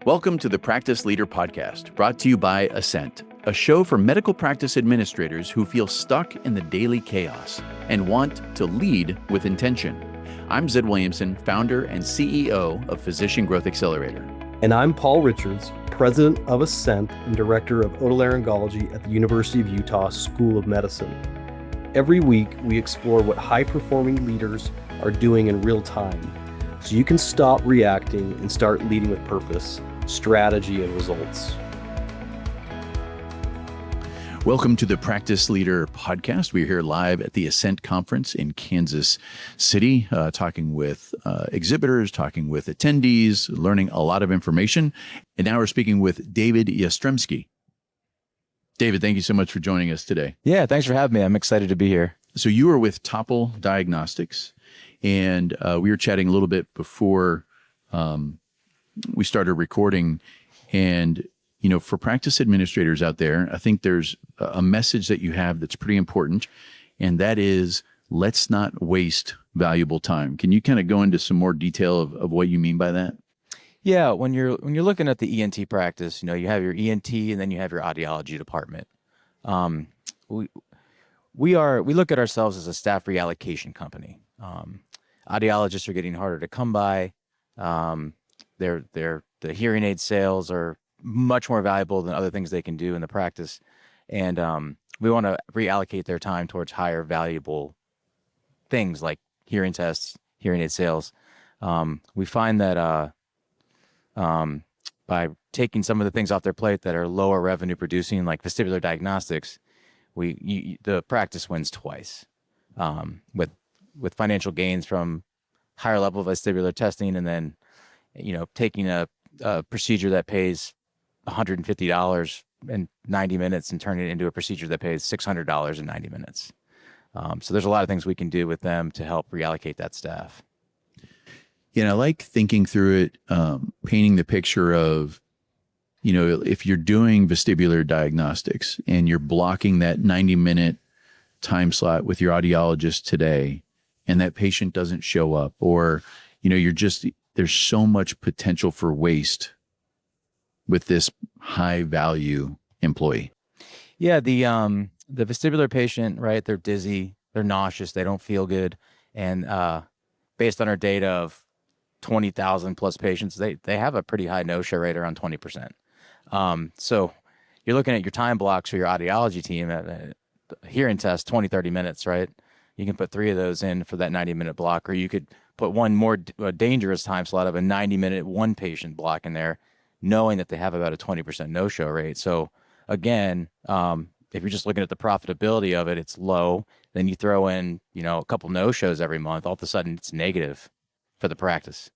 Welcome to the Practice Leader Podcast, brought to you by ASCENT, a show for medical practice administrators who feel stuck in the daily chaos and want to lead with intention. I'm Zed Williamson, founder and CEO of Physician Growth Accelerator. And I'm Paul Richards, president of ASCENT and director of otolaryngology at the University of Utah School of Medicine. Every week, we explore what high-performing leaders are doing in real time, so you can stop reacting and start leading with purpose, strategy, and results. Welcome to the Practice Leader Podcast. We're here live at the ASCENT Conference in Kansas City, talking with exhibitors, talking with attendees, learning a lot of information. And now we're speaking with David Jastrzebski. David, thank you so much for joining us today. Yeah, thanks for having me. I'm excited to be here. So you are with Topple Diagnostics, and we were chatting a little bit before we started recording. And, you know, for practice administrators out there, I think there's a message that you have that's pretty important, and that is, let's not waste valuable time. Can you kind of go into some more detail of what you mean by that? Yeah, when you're looking at the ENT practice, you know, you have your ENT and then you have your audiology department. We look at ourselves as a staff reallocation company. Audiologists are getting harder to come by. The hearing aid sales are much more valuable than other things they can do in the practice, and we want to reallocate their time towards higher valuable things like hearing tests, hearing aid sales. We find that by taking some of the things off their plate that are lower revenue producing, like vestibular diagnostics, the practice wins twice, with financial gains from higher level vestibular testing, and then, you know, taking a procedure that pays $150 in 90 minutes and turning it into a procedure that pays $600 in 90 minutes. So there's a lot of things we can do with them to help reallocate that staff. Yeah, and I like thinking through it, painting the picture of, you know, if you're doing vestibular diagnostics and you're blocking that 90-minute time slot with your audiologist today, and that patient doesn't show up, or, you know, there's so much potential for waste with this high value employee. Yeah, the vestibular patient, right? They're dizzy, they're nauseous, they don't feel good, and based on our data of 20,000 plus patients, they have a pretty high no-show rate, around 20%. So you're looking at your time blocks for your audiology team at a hearing test, 20, 30 minutes, right? You can put 3 of those in for that 90-minute block, or you could put one more dangerous time slot of a 90-minute one patient block in there, knowing that they have about a 20% no-show rate. So again, if you're just looking at the profitability of it, it's low. Then you throw in, you know, a couple no-shows every month, all of a sudden it's negative for the practice.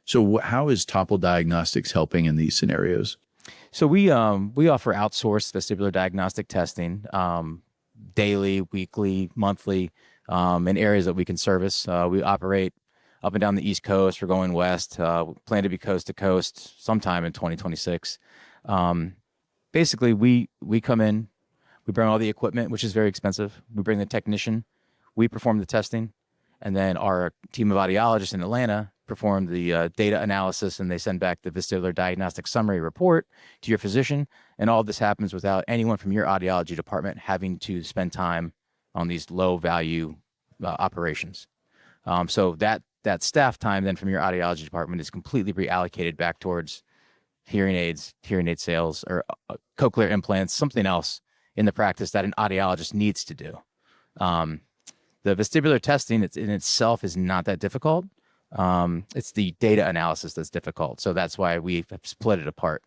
So how is Topple Diagnostics helping in these scenarios? So we offer outsourced vestibular diagnostic testing, daily, weekly, monthly, in areas that we can service. We operate up and down the East Coast. We're going west. We plan to be coast to coast sometime in 2026. Basically, we come in, we bring all the equipment, which is very expensive. We bring the technician, we perform the testing, and then our team of audiologists in Atlanta perform the data analysis, and they send back the vestibular diagnostic summary report to your physician. And all of this happens without anyone from your audiology department having to spend time on these low value operations. So that staff time then from your audiology department is completely reallocated back towards hearing aids, hearing aid sales, or cochlear implants, something else in the practice that an audiologist needs to do. The vestibular testing in itself is not that difficult. It's the data analysis that's difficult. So that's why we have split it apart.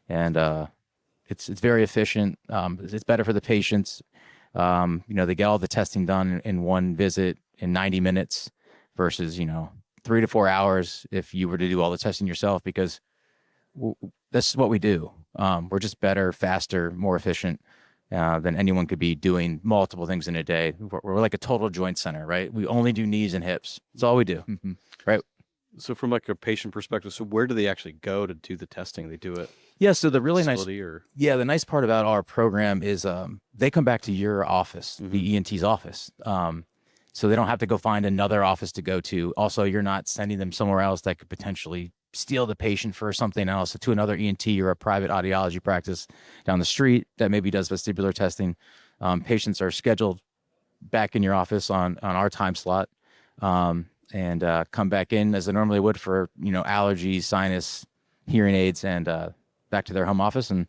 And it's very efficient. It's better for the patients. You know, they get all the testing done in one visit in 90 minutes versus, you know, 3 to 4 hours if you were to do all the testing yourself, because this is what we do. We're just better, faster, more efficient than anyone could be doing multiple things in a day. We're like a total joint center, right? We only do knees and hips. That's all we do, right? So from like a patient perspective, so where do they actually go to do the testing? They do it Yeah, so the really nice, or... the nice part about our program is they come back to your office, the ENT's office. So they don't have to go find another office to go to. Also, you're not sending them somewhere else that could potentially steal the patient for something else to another ENT or a private audiology practice down the street that maybe does vestibular testing. Patients are scheduled back in your office on our time slot, and come back in as they normally would for, allergies, sinus, hearing aids, and back to their home office. And,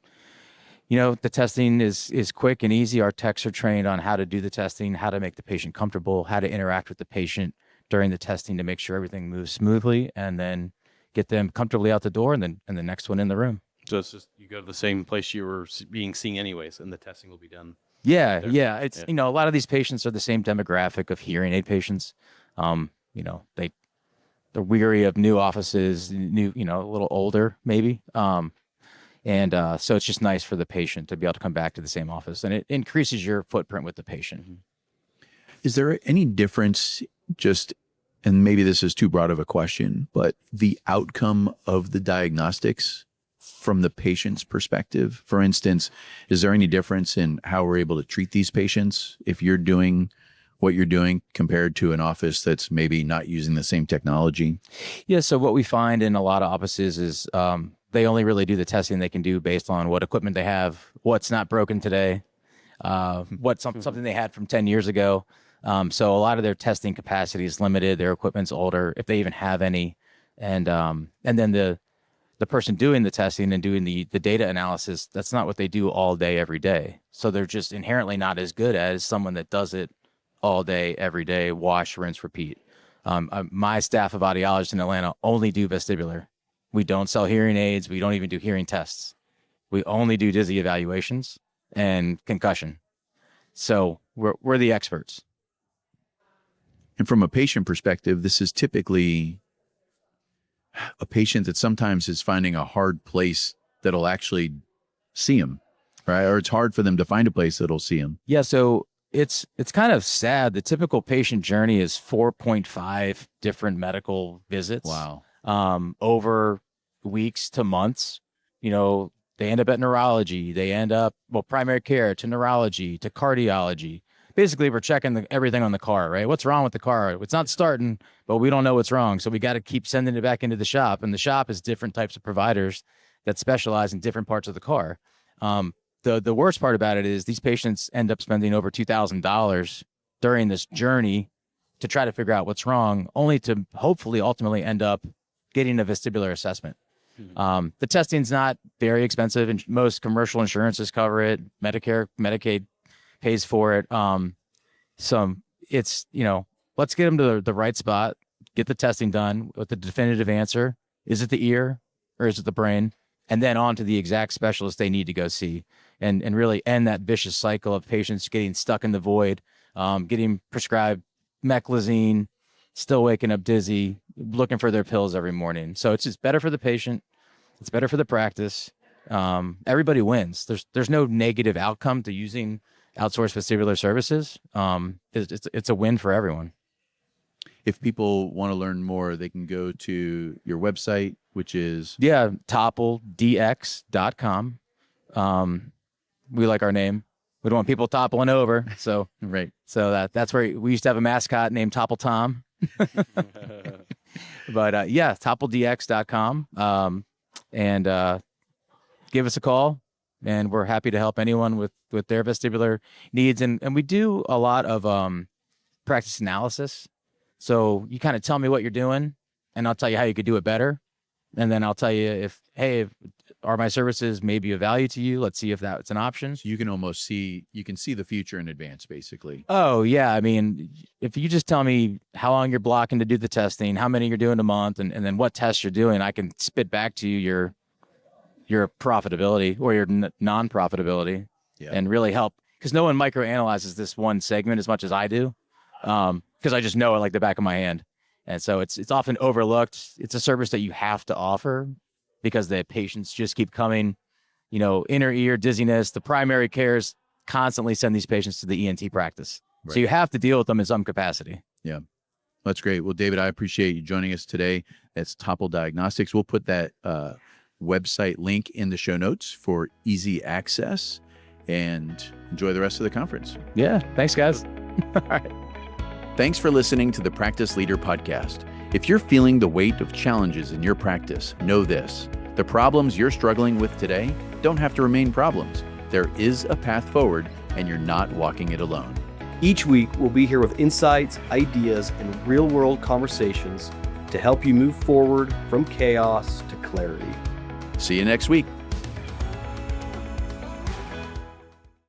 the testing is quick and easy. Our techs are trained on how to do the testing, how to make the patient comfortable, how to interact with the patient during the testing to make sure everything moves smoothly, and then get them comfortably out the door, and then the next one in the room. So it's just, you go to the same place you were being seen anyways, and the testing will be done. Yeah. It's, a lot of these patients are the same demographic of hearing aid patients. They're weary of new offices, a little older maybe. So it's just nice for the patient to be able to come back to the same office, and it increases your footprint with the patient. Is there any difference and maybe this is too broad of a question, but the outcome of the diagnostics from the patient's perspective? For instance, is there any difference in how we're able to treat these patients if you're doing what you're doing compared to an office that's maybe not using the same technology? Yeah. So what we find in a lot of offices is they only really do the testing they can do based on what equipment they have, what's not broken today, something they had from 10 years ago. So a lot of their testing capacity is limited. Their equipment's older, if they even have any. And then the person doing the testing and doing the data analysis, that's not what they do all day, every day. So they're just inherently not as good as someone that does it all day, every day, wash, rinse, repeat. My staff of audiologists in Atlanta only do vestibular. We don't sell hearing aids. We don't even do hearing tests. We only do dizzy evaluations and concussion. So we're the experts. And from a patient perspective, this is typically a patient that sometimes is finding a hard place that'll actually see them, right? Or it's hard for them to find a place that'll see them. Yeah. So it's kind of sad. The typical patient journey is 4.5 different medical visits. Wow. Over weeks to months. They end up at neurology. They end up, primary care to neurology to cardiology. Basically, we're checking everything on the car, right? What's wrong with the car? It's not starting, but we don't know what's wrong. So we got to keep sending it back into the shop. And the shop is different types of providers that specialize in different parts of the car. The worst part about it is these patients end up spending over $2,000 during this journey to try to figure out what's wrong, only to hopefully ultimately end up getting a vestibular assessment. The testing's not very expensive, and most commercial insurances cover it. Medicare, Medicaid pays for it. It's, let's get them to the right spot, get the testing done with the definitive answer. Is it the ear or is it the brain? And then on to the exact specialist they need to go see, and really end that vicious cycle of patients getting stuck in the void, getting prescribed meclizine, still waking up dizzy, looking for their pills every morning. So it's just better for the patient. It's better for the practice. Everybody wins. There's no negative outcome to using outsourced vestibular services. It's a win for everyone. If people want to learn more, they can go to your website, which is toppledx.com. We like our name. We don't want people toppling over. So right. So that's where we used to have a mascot named Topple Tom. But toppledx.com. And give us a call, and we're happy to help anyone with their vestibular needs. And we do a lot of practice analysis. So you kind of tell me what you're doing, and I'll tell you how you could do it better. And then I'll tell you are my services maybe of value to you? Let's see if that's an option. So you can almost see the future in advance, basically. Oh, yeah. I mean, if you just tell me how long you're blocking to do the testing, how many you're doing a month, and then what tests you're doing, I can spit back to you your profitability or your non-profitability, and really help. Because no one microanalyzes this one segment as much as I do, because I just know it like the back of my hand. And so it's often overlooked. It's a service that you have to offer because the patients just keep coming, inner ear dizziness. The primary cares constantly send these patients to the ENT practice. Right. So you have to deal with them in some capacity. Yeah, that's great. Well, David, I appreciate you joining us today. That's Topple Diagnostics. We'll put that website link in the show notes for easy access, and enjoy the rest of the conference. Yeah. Thanks, guys. All right. Thanks for listening to the Practice Leader Podcast. If you're feeling the weight of challenges in your practice, know this: the problems you're struggling with today don't have to remain problems. There is a path forward, and you're not walking it alone. Each week, we'll be here with insights, ideas, and real-world conversations to help you move forward from chaos to clarity. See you next week.